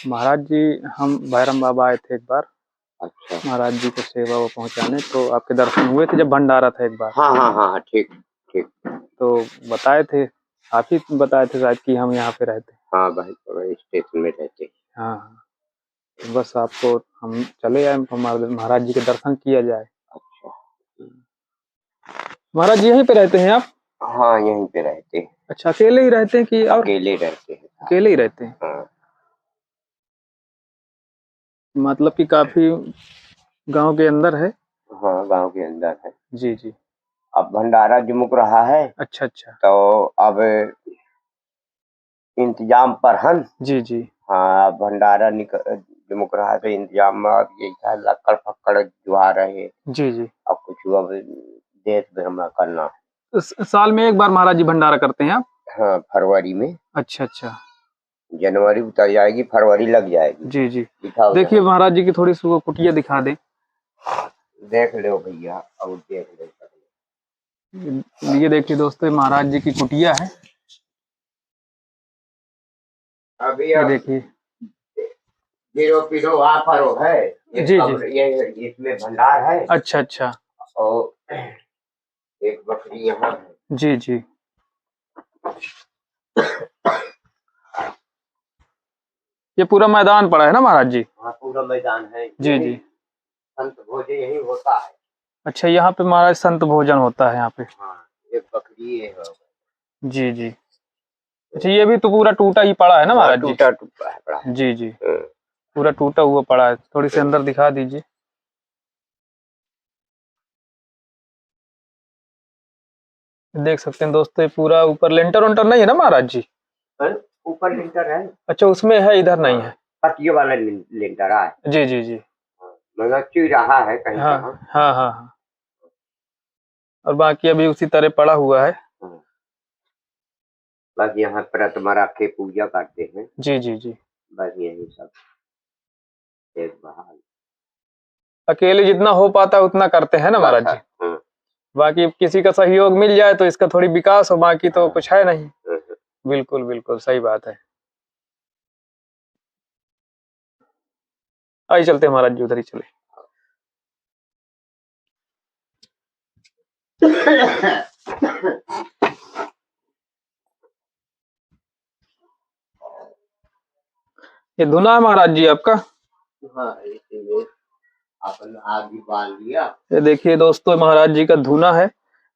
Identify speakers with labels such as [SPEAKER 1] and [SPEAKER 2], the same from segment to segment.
[SPEAKER 1] महाराज जी, हम भैरम बाबा आए थे एक बार
[SPEAKER 2] अच्छा।
[SPEAKER 1] महाराज जी को सेवा वो पहुंचाने, तो आपके दर्शन हुए थे जब भंडारा था एक बार।
[SPEAKER 2] हाँ हाँ हाँ, ठीक ठीक।
[SPEAKER 1] तो बताए थे, आप ही बताए थे शायद कि हम यहाँ पे रहते हैं।
[SPEAKER 2] हाँ भाई, तो स्टेशन में रहते।
[SPEAKER 1] हाँ हाँ, तो बस आपको हम चले आए, महाराज जी के दर्शन किया जाए।
[SPEAKER 2] अच्छा,
[SPEAKER 1] महाराज जी यहीं पे रहते हैं आप?
[SPEAKER 2] हाँ यहीं पे रहते हैं।
[SPEAKER 1] अच्छा, अकेले ही रहते हैं कि और?
[SPEAKER 2] अकेले रहते हैं।
[SPEAKER 1] अकेले ही रहते हैं।
[SPEAKER 2] हाँ
[SPEAKER 1] मतलब कि काफी गांव के अंदर है?
[SPEAKER 2] हाँ, गांव के अंदर है।
[SPEAKER 1] जी जी।
[SPEAKER 2] अब भंडारा जुमुक रहा है।
[SPEAKER 1] अच्छा अच्छा।
[SPEAKER 2] तो अब इंतजाम पर हम।
[SPEAKER 1] जी जी।
[SPEAKER 2] हाँ, अब भंडारा जुमुक रहा है तो इंतजाम में अब यही था, लक्कड़ फक्कड़ जुआ रहे।
[SPEAKER 1] जी जी।
[SPEAKER 2] अब कुछ अब देश भ्रमण करना है।
[SPEAKER 1] साल में एक बार महाराज जी भंडारा करते हैं आप?
[SPEAKER 2] हाँ, फरवरी में।
[SPEAKER 1] अच्छा अच्छा।
[SPEAKER 2] जनवरी उतर जाएगी, फरवरी लग जाएगी।
[SPEAKER 1] जी जी।
[SPEAKER 2] दिखाओ
[SPEAKER 1] देखिए
[SPEAKER 2] जरा।
[SPEAKER 1] महाराज जी की थोड़ी सी वो कुटिया दिखा दें।
[SPEAKER 2] देख लो भैया, और देख लो।
[SPEAKER 1] ये देखिए दोस्तों, ये महाराज जी की कुटिया है।
[SPEAKER 2] अभी
[SPEAKER 1] ये
[SPEAKER 2] अब
[SPEAKER 1] देखिए।
[SPEAKER 2] जीरो पीरो वहाँ पर वो है। एक
[SPEAKER 1] जी जी।
[SPEAKER 2] कब्र, ये इसमें भंडार है।
[SPEAKER 1] अच्छा अच्छा।
[SPEAKER 2] और एक बकरी यहाँ है।
[SPEAKER 1] जी जी। ये पूरा मैदान पड़ा है ना महाराज जी?
[SPEAKER 2] हाँ, पूरा मैदान है।
[SPEAKER 1] जी जी।
[SPEAKER 2] संत भोजन यही होता है।
[SPEAKER 1] अच्छा, यहाँ पे महाराज संत भोजन होता है यहाँ पे?
[SPEAKER 2] हाँ, एक बकरी है।
[SPEAKER 1] जी जी। अच्छा, ये भी तो पूरा टूटा ही पड़ा है ना
[SPEAKER 2] हाँ,
[SPEAKER 1] महाराज जी?
[SPEAKER 2] टूटा टूटा है बड़ा।
[SPEAKER 1] जी जी। पूरा टूटा हुआ पड़ा है। थोड़ी सी अंदर दिखा दीजिए। देख सकते हैं दोस्तों, ये पूरा ऊपर लेंटर वेंटर नहीं है ना महाराज जी?
[SPEAKER 2] ऊपर लिंटर है।
[SPEAKER 1] अच्छा, उसमें है, इधर नहीं है।
[SPEAKER 2] पटिया वाला लिंटर है।
[SPEAKER 1] जी जी जी।
[SPEAKER 2] मतलब चुई रहा है कहीं
[SPEAKER 1] हाँ
[SPEAKER 2] कहाँ।
[SPEAKER 1] हाँ हाँ हाँ। और बाकी अभी उसी तरह पड़ा हुआ है।
[SPEAKER 2] बस यहाँ प्रतिमा रख के पूजा करते हैं।
[SPEAKER 1] जी जी जी।
[SPEAKER 2] बस यही सब एक बहाल।
[SPEAKER 1] अकेले जितना हो पाता है उतना करते हैं ना महाराज जी? बाकी किसी का सहयोग मिल जाए तो इसका थोड़ी विकास हो, बाकी तो कुछ है नहीं। बिल्कुल बिल्कुल सही बात है। आइए चलते हैं महाराज जी, उधर ही चले। ये धुना है महाराज जी आपका?
[SPEAKER 2] हाँ, इसीलिए अपन आग बाल लिया।
[SPEAKER 1] ये देखिए दोस्तों, महाराज जी का धुना है।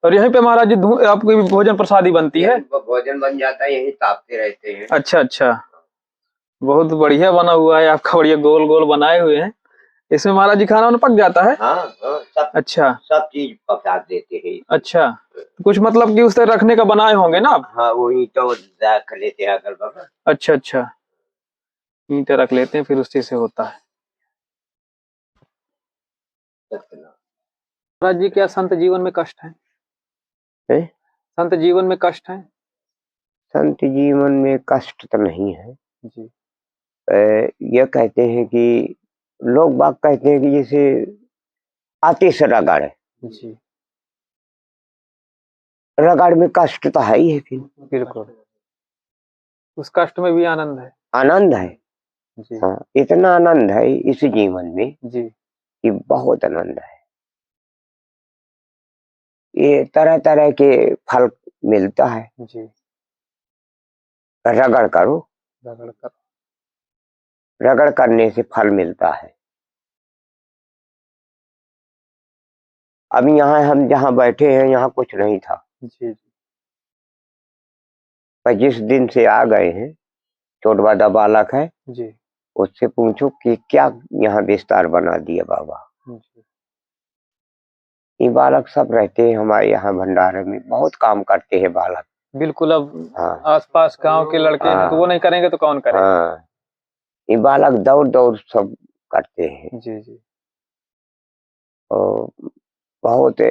[SPEAKER 1] और यहीं पे महाराज जी आपकी भोजन प्रसादी बनती है?
[SPEAKER 2] भोजन बन जाता है, यही तापते रहते हैं।
[SPEAKER 1] अच्छा अच्छा। बहुत बढ़िया बना हुआ है आपका, बढ़िया गोल गोल बनाए हुए हैं। इसमें महाराज जी खाना पक जाता है?
[SPEAKER 2] हाँ हाँ, सब
[SPEAKER 1] अच्छा,
[SPEAKER 2] सब चीज पका देते हैं।
[SPEAKER 1] अच्छा। कुछ मतलब कि उस तरह रखने का बनाए होंगे ना आप?
[SPEAKER 2] हाँ, वही तो रख लेते हैं अगल बगल।
[SPEAKER 1] अच्छा अच्छा, ईंटें रख लेते हैं, फिर उसी से होता है। महाराज जी, क्या संत जीवन में कष्ट है? संत जीवन में कष्ट है?
[SPEAKER 2] संत जीवन में कष्ट तो नहीं है
[SPEAKER 1] जी।
[SPEAKER 2] ये कहते हैं कि लोग बाग कहते हैं कि जैसे आतिश रगड़ है।
[SPEAKER 1] जी।
[SPEAKER 2] रगड़ में कष्ट तो है ही है फिर।
[SPEAKER 1] बिल्कुल। उस कष्ट में भी आनंद है।
[SPEAKER 2] आनंद है।
[SPEAKER 1] जी।
[SPEAKER 2] हाँ, इतना आनंद है इस जीवन में
[SPEAKER 1] जी।
[SPEAKER 2] कि बहुत आनंद है। ये तरह तरह के फल मिलता है।
[SPEAKER 1] जी।
[SPEAKER 2] रगड़ करो,
[SPEAKER 1] रगड़ कर।
[SPEAKER 2] रगड़ करने से फल मिलता है। अभी यहाँ हम जहाँ बैठे हैं यहाँ कुछ नहीं था।
[SPEAKER 1] जी जी।
[SPEAKER 2] पर जिस दिन से आ गए हैं, छोटा बालक है,
[SPEAKER 1] जी।
[SPEAKER 2] उससे पूछो कि क्या यहाँ विस्तार बना दिया बाबा।
[SPEAKER 1] जी।
[SPEAKER 2] ये बालक सब रहते हैं हमारे यहाँ भंडारे में, बहुत काम करते हैं बालक।
[SPEAKER 1] बिल्कुल। अब
[SPEAKER 2] हाँ
[SPEAKER 1] आसपास गांव के लड़के हैं तो वो नहीं करेंगे तो कौन करेगा?
[SPEAKER 2] हाँ, ये बालक दौड़ दौड़ सब करते हैं।
[SPEAKER 1] जी जी।
[SPEAKER 2] और बहुत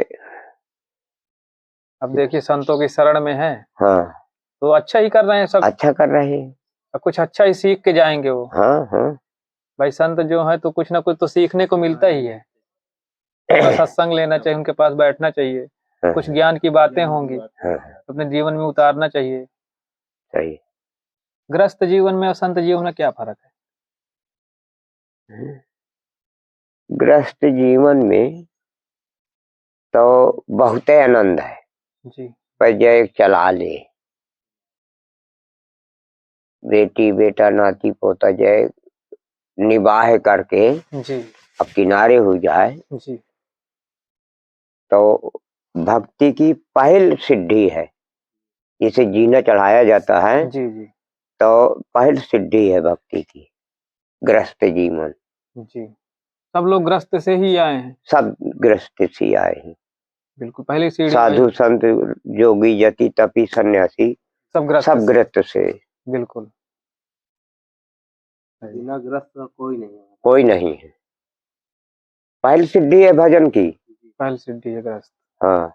[SPEAKER 1] अब देखिए, संतों की शरण में है
[SPEAKER 2] हाँ,
[SPEAKER 1] तो अच्छा ही कर रहे हैं सब।
[SPEAKER 2] अच्छा कर रहे हैं।
[SPEAKER 1] और कुछ अच्छा ही सीख के जाएंगे वो।
[SPEAKER 2] हाँ हाँ।
[SPEAKER 1] भाई, संत जो है तो कुछ ना कुछ तो सीखने को मिलता ही है। उनका सत्संग लेना चाहिए, उनके पास बैठना चाहिए, कुछ ज्ञान की बातें होंगी,
[SPEAKER 2] हाँ,
[SPEAKER 1] अपने जीवन में उतारना चाहिए।
[SPEAKER 2] सही।
[SPEAKER 1] गृहस्थ जीवन में और संत जीवन में क्या फर्क है?
[SPEAKER 2] गृहस्थ जीवन में तो बहुत आनंद है,
[SPEAKER 1] जी
[SPEAKER 2] पर जय चला ले, बेटी बेटा नाती पोता जय निबाह करके
[SPEAKER 1] जी
[SPEAKER 2] अब किनारे हो जाए
[SPEAKER 1] जी
[SPEAKER 2] तो भक्ति की पहल सिद्धि है। जिसे जीना चढ़ाया जाता है
[SPEAKER 1] जी जी
[SPEAKER 2] तो पहल सिद्धि है भक्ति की, गृहस्थ जीवन।
[SPEAKER 1] जी सब लोग ग्रस्त से ही आए हैं,
[SPEAKER 2] सब गृहस्थ से आए हैं,
[SPEAKER 1] बिल्कुल पहली सीढ़ी
[SPEAKER 2] साधु संत जोगी यति तपी सन्यासी
[SPEAKER 1] सब ग्रस्त
[SPEAKER 2] सब गृहस्थ से।
[SPEAKER 1] बिल्कुल
[SPEAKER 3] बिना ग्रस्त का कोई नहीं है।
[SPEAKER 2] कोई नहीं है, पहल सिद्धि है भजन की।
[SPEAKER 1] पहली सीढ़ी है ग्रस्त,
[SPEAKER 2] हाँ,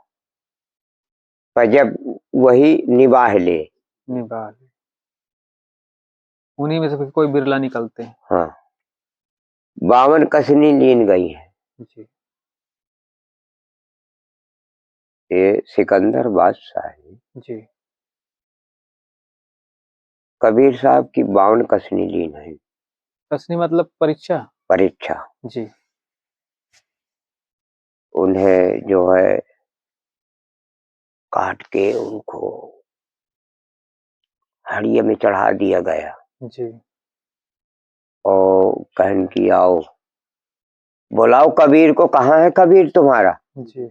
[SPEAKER 2] पर जब वही निबाह ले,
[SPEAKER 1] निभा ले, उन्हीं में से फिर कोई बिरला निकलते हैं।
[SPEAKER 2] हाँ 52 कसनी लीन गई है।
[SPEAKER 1] जी
[SPEAKER 2] ये सिकंदर बादशाह है,
[SPEAKER 1] जी
[SPEAKER 2] कबीर साहब की 52 कसनी लीन है।
[SPEAKER 1] कसनी मतलब परीक्षा।
[SPEAKER 2] परीक्षा
[SPEAKER 1] जी
[SPEAKER 2] उन्हें जो है काट के उनको हड़िया में चढ़ा दिया गया
[SPEAKER 1] जी
[SPEAKER 2] और कहन की आओ बुलाओ कबीर को, कहाँ है कबीर तुम्हारा।
[SPEAKER 1] जी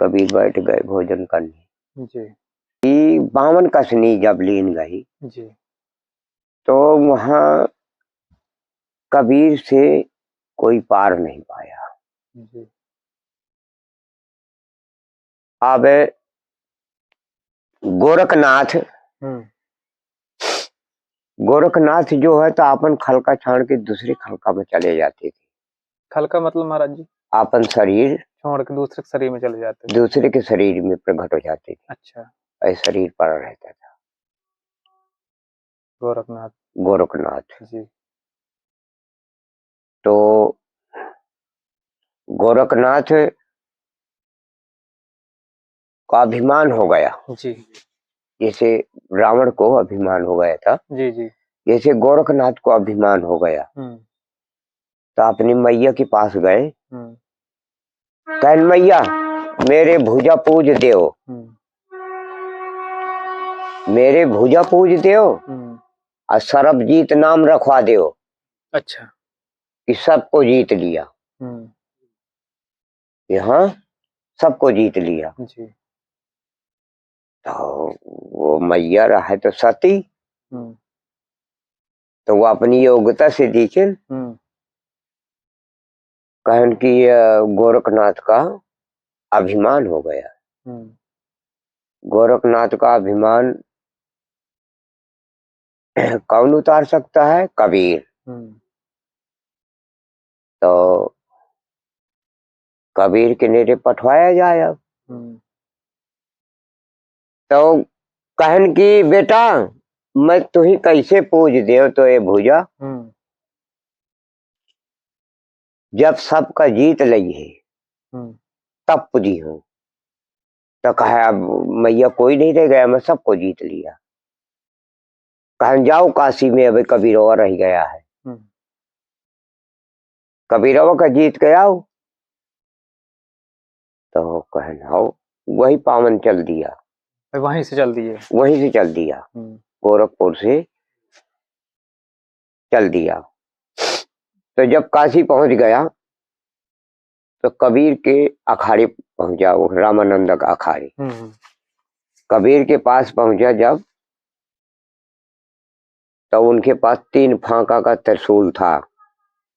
[SPEAKER 2] कबीर बैठ गए भोजन करने।
[SPEAKER 1] जी
[SPEAKER 2] 52 कसनी जब लीन गई
[SPEAKER 1] जी
[SPEAKER 2] तो वहां कबीर से कोई पार नहीं पाया।
[SPEAKER 1] जी
[SPEAKER 2] अब गोरखनाथ, गोरखनाथ जो है तो अपन खलका छाड़ के दूसरे खलका में चले जाते थे।
[SPEAKER 1] खलका मतलब महाराज जी
[SPEAKER 2] अपन शरीर
[SPEAKER 1] छोड़ के दूसरे के शरीर में चले जाते थे।
[SPEAKER 2] दूसरे के शरीर में प्रकट हो जाते थे,
[SPEAKER 1] अच्छा
[SPEAKER 2] ऐसे शरीर पर रहता था
[SPEAKER 1] गोरखनाथ
[SPEAKER 2] गोरखनाथ।
[SPEAKER 1] जी
[SPEAKER 2] तो गोरखनाथ का अभिमान हो गया,
[SPEAKER 1] जी
[SPEAKER 2] जैसे रावण को अभिमान हो गया था,
[SPEAKER 1] जी जी
[SPEAKER 2] जैसे गोरखनाथ को अभिमान हो गया। तो अपनी मैया के पास गए, कहन मैया मेरे भुजा पूज देओ, मेरे भुजा पूज देओ और सरबजीत नाम रखवा देओ।
[SPEAKER 1] अच्छा
[SPEAKER 2] कि सबको जीत लिया, यहाँ सबको जीत लिया।
[SPEAKER 1] जी
[SPEAKER 2] तो वो मैया रहा तो सती, तो वो अपनी योग्यता से देखे कहन कि गोरखनाथ का अभिमान हो गया। गोरखनाथ का अभिमान कौन उतार सकता है, कबीर। तो कबीर के नेड़े पठवाया जाए। अब तो कहन की बेटा मैं तुही कैसे पूज दे तो ये भुजा, जब सबका जीत लगी है तब पूजी हूँ। तो कहा अब मैया कोई नहीं रह गया, मैं सबको जीत लिया। कहन जाओ काशी में अभी कबीरवा रह गया है, कबीरवा का जीत के आओ। तो कहन आओ, वही पावन चल दिया,
[SPEAKER 1] वहीं से चल दिए,
[SPEAKER 2] वहीं से चल दिया, गोरखपुर से चल दिया। तो जब काशी पहुंच गया तो कबीर के अखाड़े पहुंचा, वो रामानंद का अखाड़े। कबीर के पास पहुंचा जब, तो उनके पास 3 फांका का त्रिशूल था।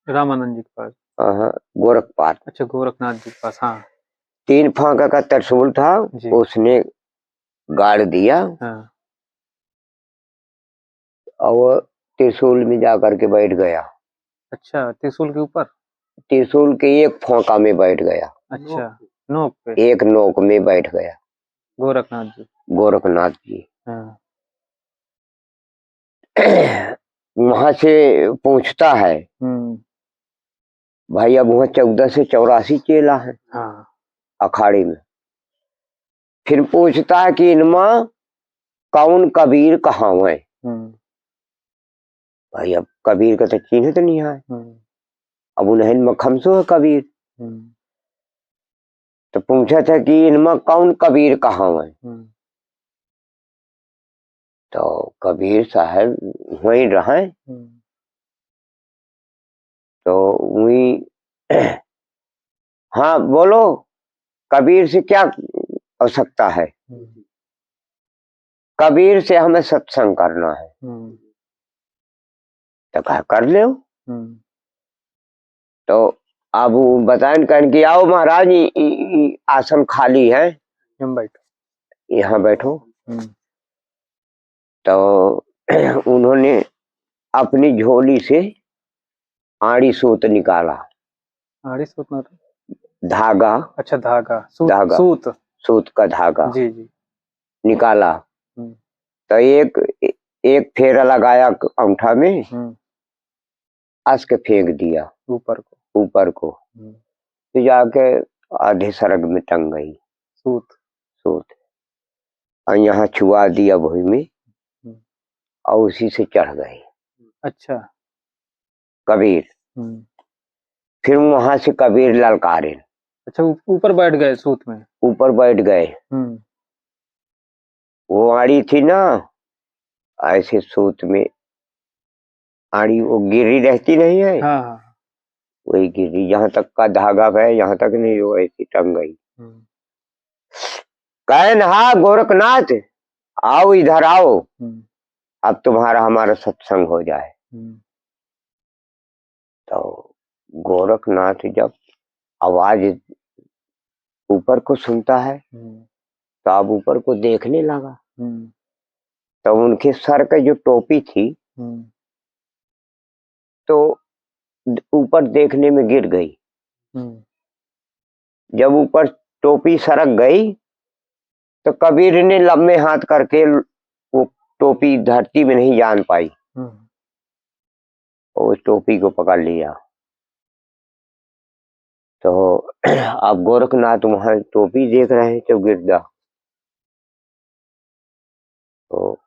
[SPEAKER 1] रामानंद जी के पास?
[SPEAKER 2] गोरखपाल।
[SPEAKER 1] अच्छा गोरखनाथ जी के पास। हाँ
[SPEAKER 2] 3 फांका का त्रिशूल था, उसने गाड़ दिया।
[SPEAKER 1] हाँ।
[SPEAKER 2] और त्रिशूल में जाकर के बैठ गया।
[SPEAKER 1] अच्छा त्रिशूल के ऊपर?
[SPEAKER 2] त्रिशूल के एक फोंका में बैठ गया।
[SPEAKER 1] अच्छा नोक पे?
[SPEAKER 2] एक नोक में बैठ गया
[SPEAKER 1] गोरखनाथ जी।
[SPEAKER 2] गोरखनाथ जी।
[SPEAKER 1] हाँ।
[SPEAKER 2] वहां से पूछता है भाई अब वहां 14 से 84 चेला है।
[SPEAKER 1] हाँ।
[SPEAKER 2] अखाड़े में। फिर पूछता है कि इनमा कौन कबीर कहाँ है। भाई अब कबीर का तो चिन्ह तो नहीं है। अब उन्हें में खमसो है कबीर। तो पूछा था कि इनमें कौन कबीर कहाँ है। तो कबीर साहब वहीं रहे। तो वही हाँ बोलो कबीर से क्या आवश्यकता है। कबीर से हमें सत्संग करना है। तो कहा कर ले। तो अब वो बताएं कहन कि आओ महाराज आसन खाली है यहाँ बैठो। तो उन्होंने अपनी झोली से आड़ी सूत निकाला।
[SPEAKER 1] आड़ी सूत मतलब
[SPEAKER 2] धागा।
[SPEAKER 1] अच्छा धागा सूत
[SPEAKER 2] धागा
[SPEAKER 1] सूत
[SPEAKER 2] सूत का धागा
[SPEAKER 1] जी जी
[SPEAKER 2] निकाला। तो एक फेरा लगाया अंगूठा में। हंस के फेंक दिया ऊपर को। तो जाके आधे सरग में टंग गई सूत। और यहाँ छुआ दिया भूमि में और उसी से चढ़ गए।
[SPEAKER 1] अच्छा
[SPEAKER 2] कबीर। फिर वहां से कबीर ललकारे।
[SPEAKER 1] अच्छा ऊपर बैठ गए सूत में। ऊपर
[SPEAKER 2] बैठ गए। वो आड़ी थी ना ऐसे सूत में आड़ी वो गिरी रहती नहीं है।
[SPEAKER 1] हाँ।
[SPEAKER 2] वही गिरी जहां तक का धागा है यहाँ तक नहीं वो ऐसी टंग गई। कहन हा गोरखनाथ आओ इधर आओ अब तुम्हारा हमारा सत्संग हो जाए। तो गोरखनाथ जब आवाज ऊपर को सुनता है तो अब ऊपर को देखने लगा। तो उनके सर का जो टोपी थी तो ऊपर देखने में गिर गई। जब ऊपर टोपी सरक गई तो कबीर ने लम्बे हाथ करके वो टोपी धरती में नहीं जान पाई। वो टोपी को पकड़ लिया। तो अब गोरखनाथ वहां टोपी देख रहे हैं तो गिरदा। तो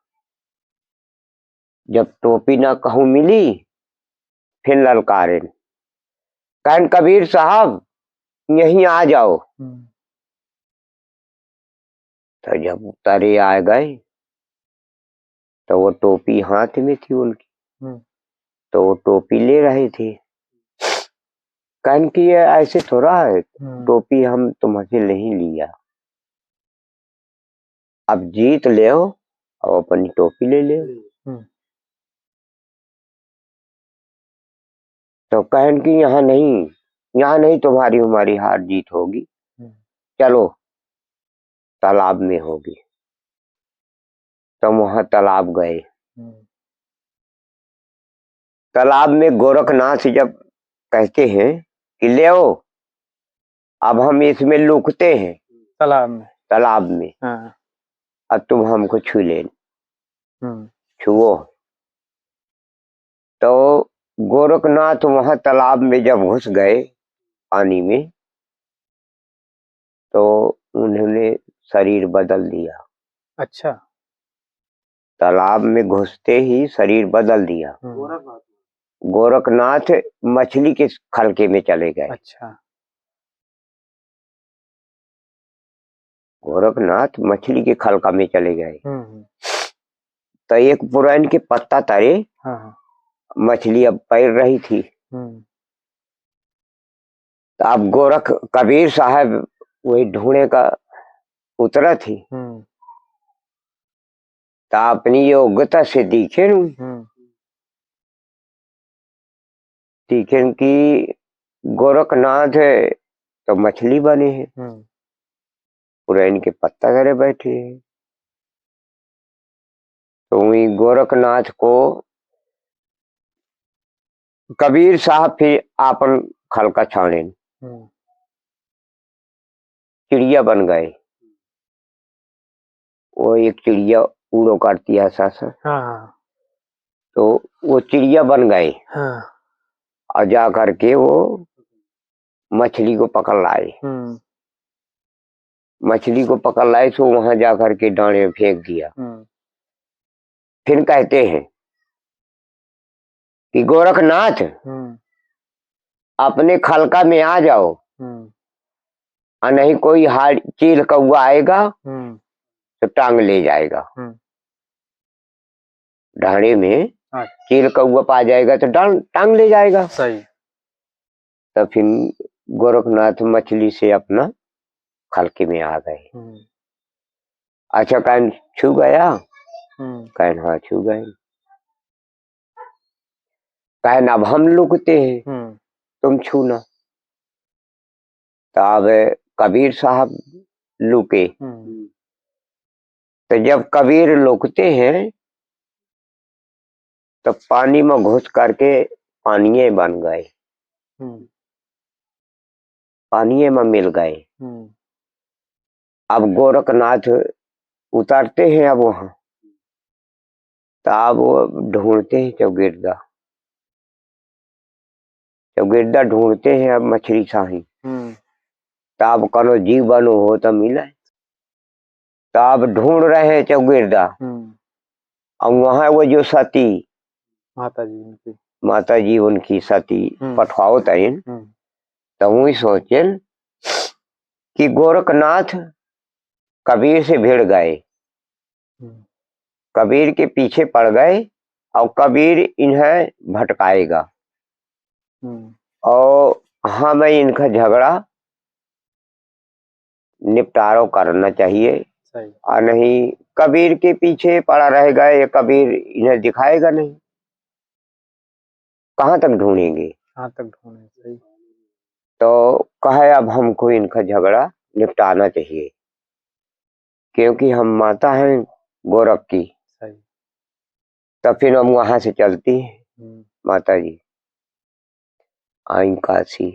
[SPEAKER 2] जब टोपी ना कहूं मिली फिर ललकारे कहन कबीर साहब यहीं आ जाओ। तो जब उतारे आ गए तो वो टोपी हाथ में थी उनकी। तो वो टोपी ले रहे थे। कहन की ये ऐसे थोड़ा है टोपी हम तुमसे नहीं लिया अब जीत ले और अपनी टोपी ले ले। तो कहन की यहाँ नहीं तुम्हारी हमारी हार जीत होगी। चलो तालाब में होगी। तो वहां तालाब गए। तालाब में गोरखनाथ जब कहते हैं कि ले अब हम इसमें लुकते हैं तालाब में
[SPEAKER 1] हाँ।
[SPEAKER 2] अब तुम हमको छू ले छुओ। तो गोरखनाथ वहां तालाब में जब घुस गए पानी में तो उन्होंने शरीर बदल दिया।
[SPEAKER 1] अच्छा
[SPEAKER 2] तालाब में घुसते ही शरीर बदल दिया। गोरखनाथ मछली के खलके में चले गए।
[SPEAKER 1] अच्छा
[SPEAKER 2] गोरखनाथ मछली के खलका में चले गए। तो एक पुरान के पत्ता तरे मछली अब पैर रही थी। तो अब गोरख कबीर साहब वही ढूंढे का उतरा थी। तो अपनी योग्यता से दिखे कि गोरखनाथ तो मछली बने हैं पुरान के पत्ता करे बैठे हैं। तो वही गोरखनाथ को कबीर साहब फिर आपन खलका छाने चिड़िया बन गए। वो एक चिड़िया उड़ो करती है सासा। तो वो चिड़िया बन गए। और जा करके वो मछली को पकड़ लाए। मछली को पकड़ लाए तो वहां जा करके डांडे में फेंक दिया। फिर कहते हैं कि गोरखनाथ अपने खलका में आ जाओ, और नहीं कोई हार चील कौआ आएगा तो टांग ले जाएगा। ढाणे में चील कौआ पा जाएगा तो टांग ले जाएगा।
[SPEAKER 1] सही।
[SPEAKER 2] तो फिर गोरखनाथ मछली से अपना खलके में आ गए। अच्छा कहन छू गया? कहन हाँ छू गए। कहन अब हम लुकते हैं, तुम छूना। तो अब कबीर साहब लुके। तो जब कबीर लुकते हैं तो पानी में घुस करके पानिये बन गए, पानिये में मिल गए। अब गोरखनाथ उतरते हैं अब वहां, तो अब वो ढूंढते हैं चौगिरदा, चौगिरदा ढूंढते हैं अब मछली साही। तो अब कनो जीव बनो हो तो मिले। तो अब ढूंढ रहे हैं चौगिरदा, और वहां वो जो सती माता जी उनकी सती पठवाओ तयन। तो वही सोचेन कि गोरखनाथ कबीर से भिड़ गए, कबीर के पीछे पड़ गए, और कबीर इन्हें भटकाएगा, और हमें इनका झगड़ा निपटारो करना चाहिए। और नहीं कबीर के पीछे पड़ा रहेगा, ये कबीर इन्हें दिखाएगा नहीं, कहाँ तक ढूंढेंगे, कहाँ तक ढूंढेंगे। सही। तो कहे अब हमको इनका झगड़ा निपटाना चाहिए, क्योंकि हम माता हैं गोरख की। सही। तो फिर हम वहां से चलती हैं। माता जी आई काशी,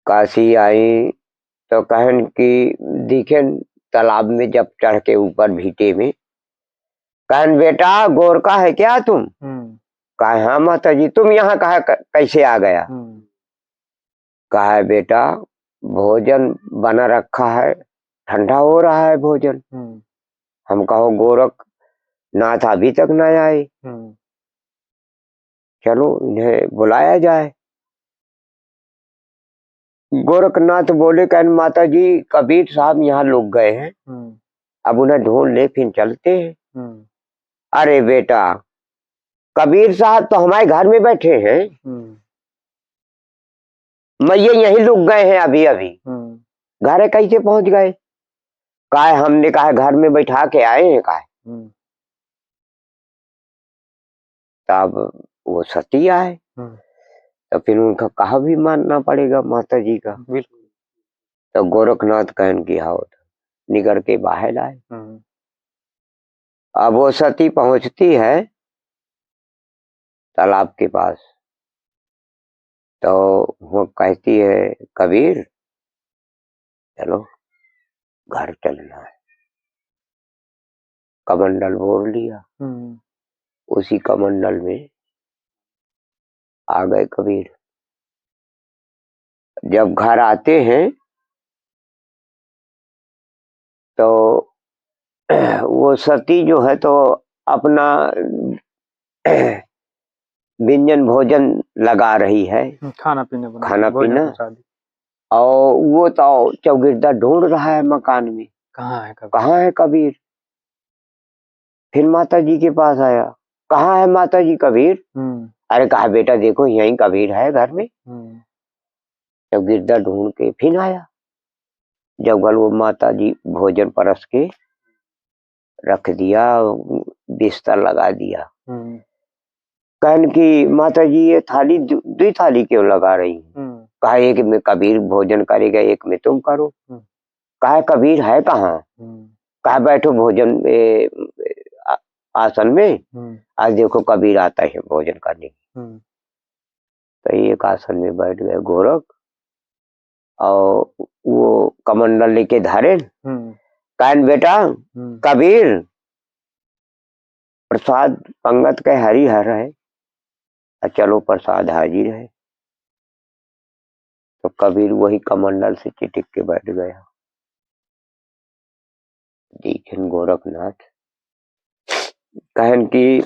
[SPEAKER 2] काशी आई तो कहन की दिखेन तालाब में जब चढ़ के ऊपर भीटे में, कहन बेटा गोरखा है क्या तुम? कहा हाँ माता जी। तुम यहाँ कहा कैसे आ गया? कहा बेटा भोजन बना रखा है, ठंडा हो रहा है भोजन। हम कहो गोरख नाथ अभी तक न आए, चलो इन्हें बुलाया जाए। गोरखनाथ बोले कहन माता जी कबीर साहब यहाँ लोग गए हैं, अब उन्हें ढूंढ ले फिर चलते हैं। अरे बेटा कबीर साहब तो हमारे घर में बैठे हैं, मैये यहीं लुक गए हैं अभी अभी, घर कैसे पहुंच गए? काहे हमने कहा घर में बैठा के आए हैं काहे। तब वो सती आए, तो फिर उनका कहा भी मानना पड़ेगा माता जी का। तो गोरखनाथ कहन की हाउ निकल के बाहर आए। अब वो सती पहुंचती है तालाब के पास, तो वो कहती है कबीर चलो घर चलना है। कमंडल बोल लिया, उसी कमंडल में आ गए कबीर। जब घर आते हैं तो वो सती जो है तो अपना व्यंजन भोजन लगा रही है, खाना पीना। और वो तो चौगिरदा ढूंढ रहा है मकान में, कहाँ है कबीर। फिर माता जी के पास आया, कहाँ है माता जी कबीर? अरे कहा बेटा देखो यहीं कबीर है घर में। चौगिरदा ढूंढ के फिर आया, जब कल वो माता जी भोजन परस के रख दिया, बिस्तर लगा दिया। कहन की माता जी ये थाली दो थाली क्यों लगा रही? कहा एक में कबीर भोजन करेगा, एक में तुम करो। कहा कबीर है कहाँ? कहा बैठो भोजन आसन में, आज देखो कबीर आता है भोजन करने। तो एक आसन में बैठ गए गोरख, और वो कमंडल लेके धारे। कहन बेटा कबीर प्रसाद पंगत के हरी हर है, चलो प्रसाद हाजिर है। तो कबीर वही कमंडल से चिटिक के बैठ गया। देखें गोरखनाथ कहन की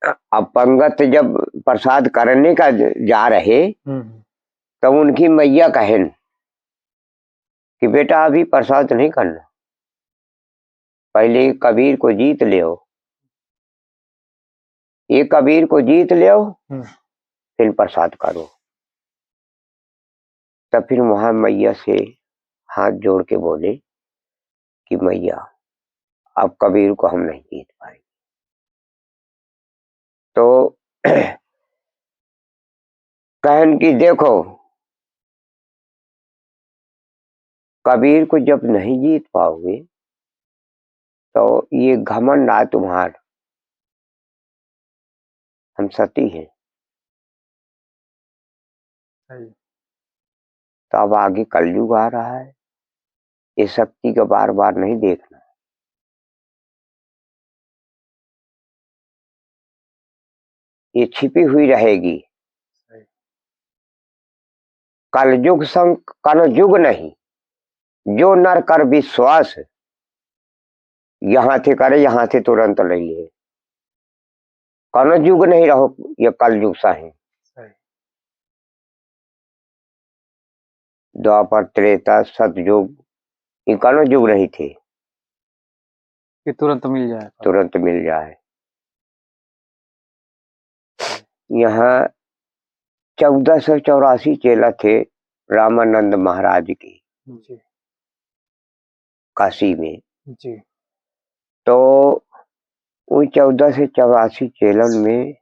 [SPEAKER 2] अब पंगत जब प्रसाद करने का जा रहे, तब उनकी मैया कहन कि बेटा अभी प्रसाद नहीं करना, पहले कबीर को जीत ले, ये कबीर को जीत ले फिर प्रसाद करो। तब फिर वहां मैया से हाथ जोड़ के बोले कि मैया अब कबीर को हम नहीं जीत पाएंगे। तो कहन कि देखो कबीर को जब नहीं जीत पाओगे तो ये घमंड आ तुम्हार, हम सती हैं। तो अब आगे कलयुग आ रहा है, ये शक्ति का बार बार नहीं देखना, ये छिपी हुई रहेगी। कलयुग संग कलयुग नहीं, जो नर कर विश्वास, यहां से करे यहां से तुरंत ले लिए। कलयुग नहीं रहो, ये कलयुग सा है। द्वापर त्रेता सतयुग, ये कलयुग नहीं थे
[SPEAKER 1] कि तुरंत मिल जाए,
[SPEAKER 2] तुरंत मिल जाए। यहाँ 1484 चेला थे रामानंद महाराज के
[SPEAKER 1] जी
[SPEAKER 2] काशी में।
[SPEAKER 1] जी।
[SPEAKER 2] तो उन 1484 चेलन में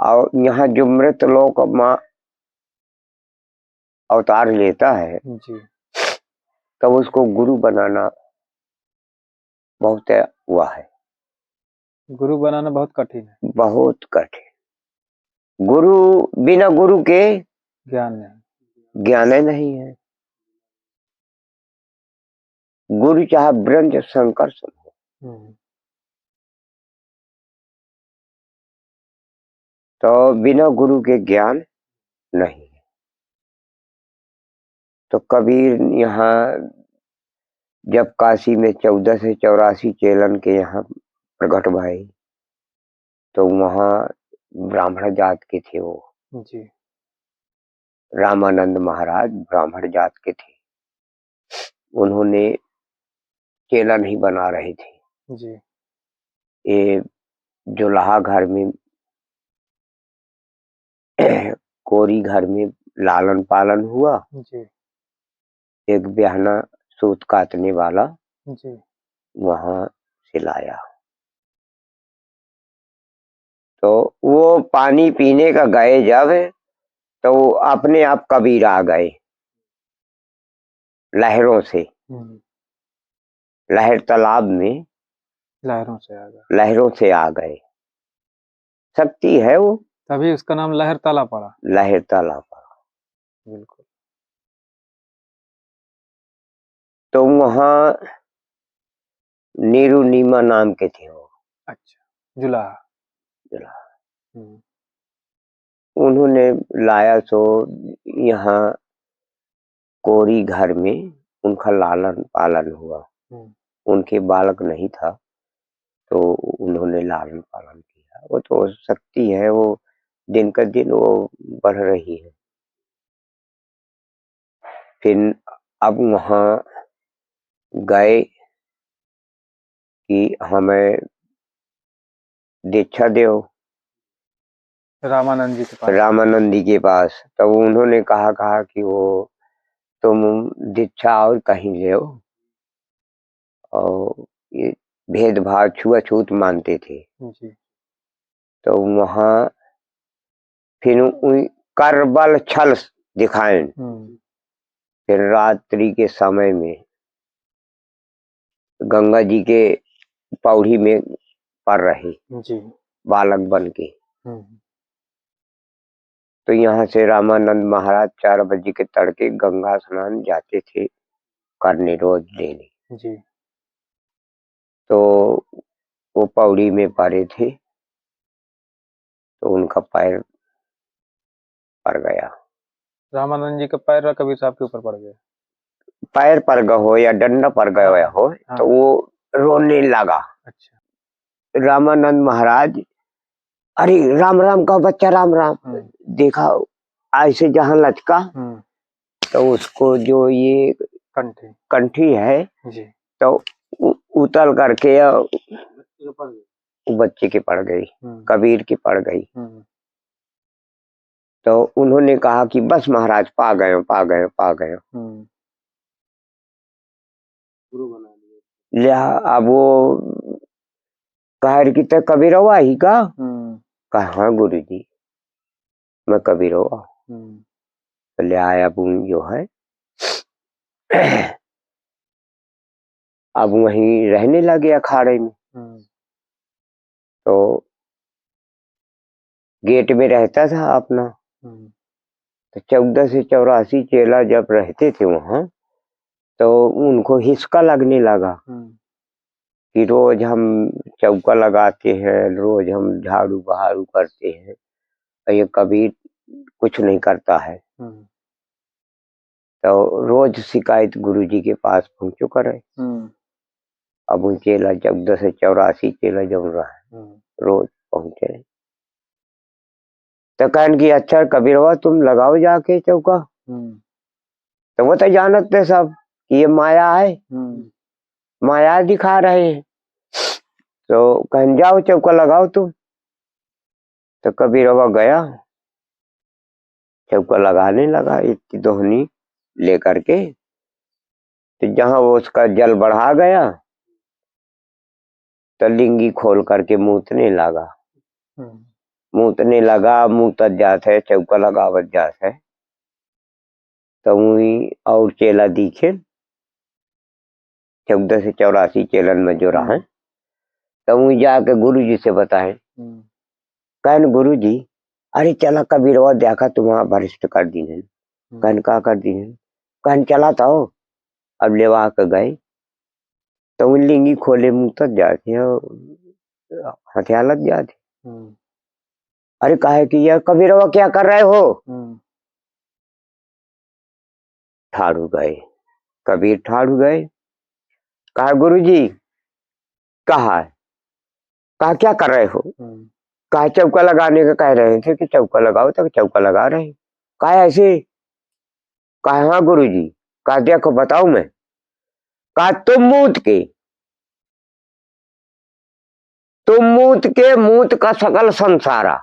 [SPEAKER 2] और यहाँ जो मृत लोक माँ अवतार लेता है
[SPEAKER 1] जी,
[SPEAKER 2] तब उसको गुरु बनाना बहुत हुआ है।
[SPEAKER 1] गुरु बनाना बहुत कठिन है,
[SPEAKER 2] बहुत कठिन। गुरु बिना गुरु के
[SPEAKER 1] ज्ञान नहीं,
[SPEAKER 2] ज्ञान नहीं है। गुरु चाहे ब्रह्म शंकर सब हो, तो बिना गुरु के ज्ञान नहीं है। तो कबीर यहाँ जब काशी में 1484 चेलन के यहाँ प्रकट भाई, तो वहाँ ब्राह्मण जात के थे वो
[SPEAKER 1] जी,
[SPEAKER 2] रामानंद महाराज ब्राह्मण जात के थे। उन्होंने चेला नहीं बना रहे थे
[SPEAKER 1] जी,
[SPEAKER 2] ये जुलाहा घर में कोरी घर में लालन पालन हुआ।
[SPEAKER 1] जी,
[SPEAKER 2] एक ब्याहना सूत काटने वाला
[SPEAKER 1] जी,
[SPEAKER 2] वहां से लाया, तो वो पानी पीने का गए जब, तो वो अपने आप कबीर आ गए लहरों से। लहर तालाब में
[SPEAKER 1] लहरों से आ गया,
[SPEAKER 2] लहरों से आ गए। शक्ति है वो,
[SPEAKER 1] तभी उसका नाम लहर ताला पड़ा।
[SPEAKER 2] लहर तालाब।
[SPEAKER 1] बिल्कुल।
[SPEAKER 2] तो वहाँ नीरू नीमा नाम के थे वो।
[SPEAKER 1] अच्छा, जुलाहा।
[SPEAKER 2] जुलाहा। उन्होंने लाया, तो यहाँ कोरी घर में उनका लालन पालन हुआ। उनके बालक नहीं था तो उन्होंने लालन पालन किया। वो तो शक्ति है, वो दिन का दिन वो बढ़ रही है। फिर अब वहाँ गए कि हमें दीक्षा दो
[SPEAKER 1] रामानंद जी के पास।
[SPEAKER 2] रामानंद जी के पास। तो उन्होंने कहा कि वो तुम दीक्षा और कहीं ले, और ये भेदभाव छुआछूत मानते थे
[SPEAKER 1] जी।
[SPEAKER 2] तो वहाँ फिर करबल छल दिखाएं। फिर रात्रि के समय में गंगा जी के पौड़ी में पड़ रहे
[SPEAKER 1] जी,
[SPEAKER 2] बालक बन के। तो यहाँ से रामानंद महाराज 4 बजे के तड़के गंगा स्नान जाते थे करने रोज डेली।
[SPEAKER 1] जी।
[SPEAKER 2] तो वो पौड़ी में पड़े थे तो उनका पैर पड़ गया।
[SPEAKER 1] रामानंद जी का पैर कबीर साहब के ऊपर पड़ गया।
[SPEAKER 2] पैर पड़ गया हो या डंडा पड़ गया हो, तो वो रोने लगा।
[SPEAKER 1] अच्छा।
[SPEAKER 2] रामानंद महाराज अरे राम राम का बच्चा राम राम। देखा ऐसे जहाँ लचका तो उसको जो ये कंठी है
[SPEAKER 1] जी।
[SPEAKER 2] तो उतल करके बच्चे की पड़ गई, कबीर की पड़ गई। तो उन्होंने कहा कि बस महाराज पा गए पा गए पा गए। लिया अब वो कह की तो कबीर हुआ ही का? कहा हाँ गुरु जी मैं कबीर हुआ। तो ले आया अब जो है अब वहीं रहने लगे अखाड़े में। तो गेट में रहता था अपना। तो 14 से 84 चेला जब रहते थे वहां तो उनको हिसका लगने लगा कि रोज हम चौका लगाते हैं, रोज हम झाड़ू बहारू करते हैं, ये कबीर कुछ नहीं करता है। तो रोज शिकायत गुरुजी के पास पहुंचो करे। अब उन चेला 14 से 84 चेला जम रहा है रोज पहुंचे। तो कहन की अच्छा कबीरवा तुम लगाओ जाके चौका। तो वो तो जानते सब कि ये माया है, माया दिखा रहे हैं। तो कहन जाओ चौका लगाओ तुम। तो कबीरवा गया चौका लगाने लगा इतनी दोहनी लेकर के। तो जहां वो उसका जल बढ़ा गया तो लिंगी खोल करके मूतने लगा। मूतने लगा, मूतत जात है, चौका लगावत जात है। तो वही और चेला दिखे 14 से 84 चेलन में जो रहा। तो वही जाके गुरु जी से बताए। कहन गुरु जी अरे चला कबीरवा देखा तुम्हारा भ्रष्ट कर दी है। कहन का कर दी है? कहन चला था अब लेवा के गए तो उन लिंगी खोले मुतत जाते हथियालत जाते। अरे काहे कि यार कबीरवा क्या कर रहे हो? ठाड़ू गए, कबीर ठाड़ू गए। कहा गुरुजी कहा है? कहा क्या कर रहे हो? कहा चौका लगाने का कह रहे थे कि चौका लगाओ तो चौका लगा रहे। कहा ऐसे? कहा हाँ गुरुजी। कहा देखो बताओ मैं। कहा तुम मूत के मूत का सकल संसारा।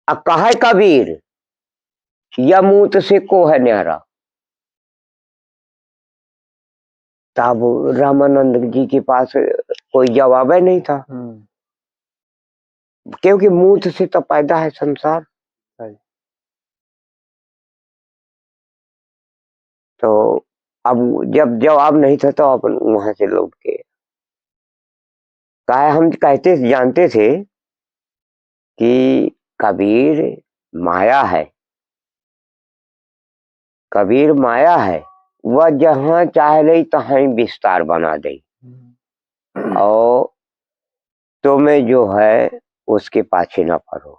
[SPEAKER 2] अब कहा कबीर या मूत से को है न्यारा। तब रामानंद जी के पास कोई जवाब ही नहीं था क्योंकि मूत से तो पैदा है संसार। तो अब जब जवाब नहीं था तो अपन वहां से लौट के कहा हम कहते जानते थे कि कबीर माया है, कबीर माया है, वह जहां चाहे ले तहां विस्तार बना दे और तुम्हें जो है उसके पाछे न पड़ो।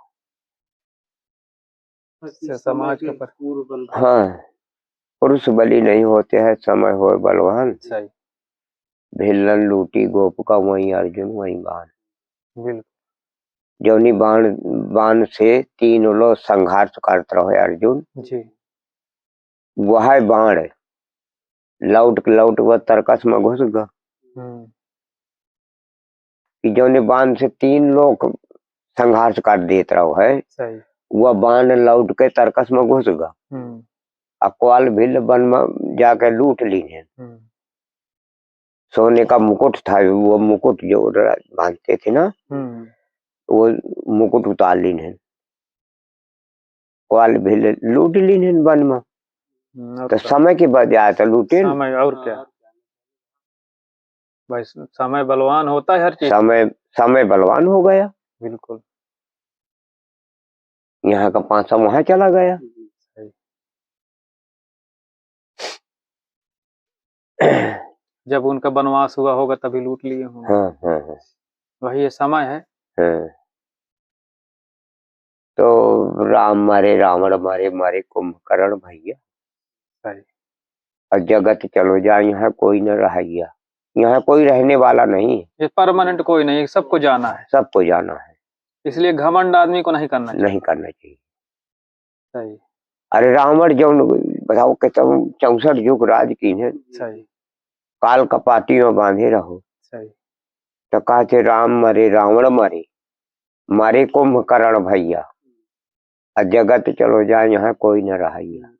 [SPEAKER 1] समाज के पर
[SPEAKER 2] हाँ पुरुष बलि नहीं होते हैं, समय हो बलवान। भिल्लन लूटी गोप का वही अर्जुन वही बाण। जौनी बाण से तीनों लोग संघर्ष करते रहे अर्जुन
[SPEAKER 1] जी।
[SPEAKER 2] वह बाण लौट वह तरकस में घुस गया कि जौने बाण से 3 लोग संघर्ष कर देते रहो है वह बाण लौट के तरकस में घुस गया। अकवाल भिल बन में जाके लूट ली है। सोने का मुकुट था, वो मुकुट जो बांधते थे ना वो मुकुट उतार ली है, कवाल भिल लूट ली है बन में। तो समय के बजाय तो लूटे
[SPEAKER 1] समय और क्या भाई, समय बलवान होता है हर चीज।
[SPEAKER 2] समय बलवान हो गया
[SPEAKER 1] बिल्कुल।
[SPEAKER 2] यहाँ का 500 वहां चला गया।
[SPEAKER 1] जब उनका वनवास हुआ होगा तभी लूट लिए होंगे।
[SPEAKER 2] हाँ।
[SPEAKER 1] वही ये समय है।
[SPEAKER 2] हाँ। तो राम मारे रावण मारे कुंभकर्ण भैया। और जगत चलो जा यहाँ कोई न रह गया, यहाँ कोई रहने वाला नहीं है।
[SPEAKER 1] ये परमानेंट कोई नहीं, सबको जाना है।
[SPEAKER 2] सबको जाना है।
[SPEAKER 1] इसलिए घमंड आदमी को नहीं करना चाहिए।
[SPEAKER 2] नहीं करना चाहिए।
[SPEAKER 1] सही
[SPEAKER 2] अरे रावण जो बताओ कहता हूँ 64 युग राज की है,
[SPEAKER 1] सही
[SPEAKER 2] काल कपाटी में बांधे रहो।
[SPEAKER 1] सही
[SPEAKER 2] तो कहते राम मरे रावण मरे, मारे कुंभकर्ण भैया, और जगत चलो जाए यहाँ कोई न रहिया।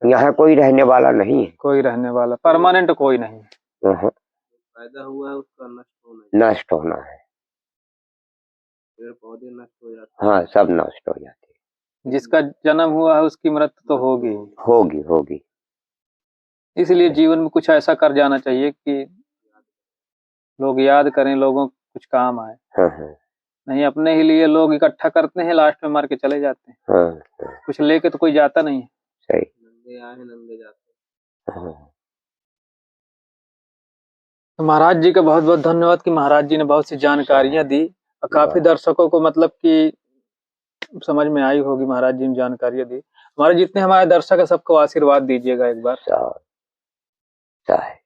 [SPEAKER 2] यहाँ कोई रहने वाला नहीं है,
[SPEAKER 1] कोई रहने वाला परमानेंट कोई नहीं।
[SPEAKER 3] पैदा हुआ है उसका
[SPEAKER 2] नष्ट होना है।
[SPEAKER 3] पेड़ पौधे नष्ट हो जाते
[SPEAKER 2] हाँ सब नष्ट हो जाते
[SPEAKER 1] हैं। जिसका जन्म हुआ है उसकी मृत्यु तो होगी
[SPEAKER 2] होगी होगी।
[SPEAKER 1] इसलिए जीवन में कुछ ऐसा कर जाना चाहिए कि लोग याद करें, लोगों को कुछ काम आए।
[SPEAKER 2] हाँ।
[SPEAKER 1] नहीं अपने ही लिए लोग इकट्ठा करते हैं, लास्ट में मार के चले जाते हैं।
[SPEAKER 2] हाँ।
[SPEAKER 1] कुछ लेके तो कोई जाता नहीं है।
[SPEAKER 2] सही।
[SPEAKER 3] नंगे आए नंगे जाते।
[SPEAKER 2] हाँ।
[SPEAKER 1] तो महाराज जी का बहुत बहुत धन्यवाद कि महाराज जी ने बहुत सी जानकारियां दी और काफी दर्शकों को मतलब कि समझ में आई होगी। महाराज जी ने जानकारियां दी। हमारे जितने हमारे दर्शक है सबको आशीर्वाद दीजिएगा एक बार।
[SPEAKER 2] सही।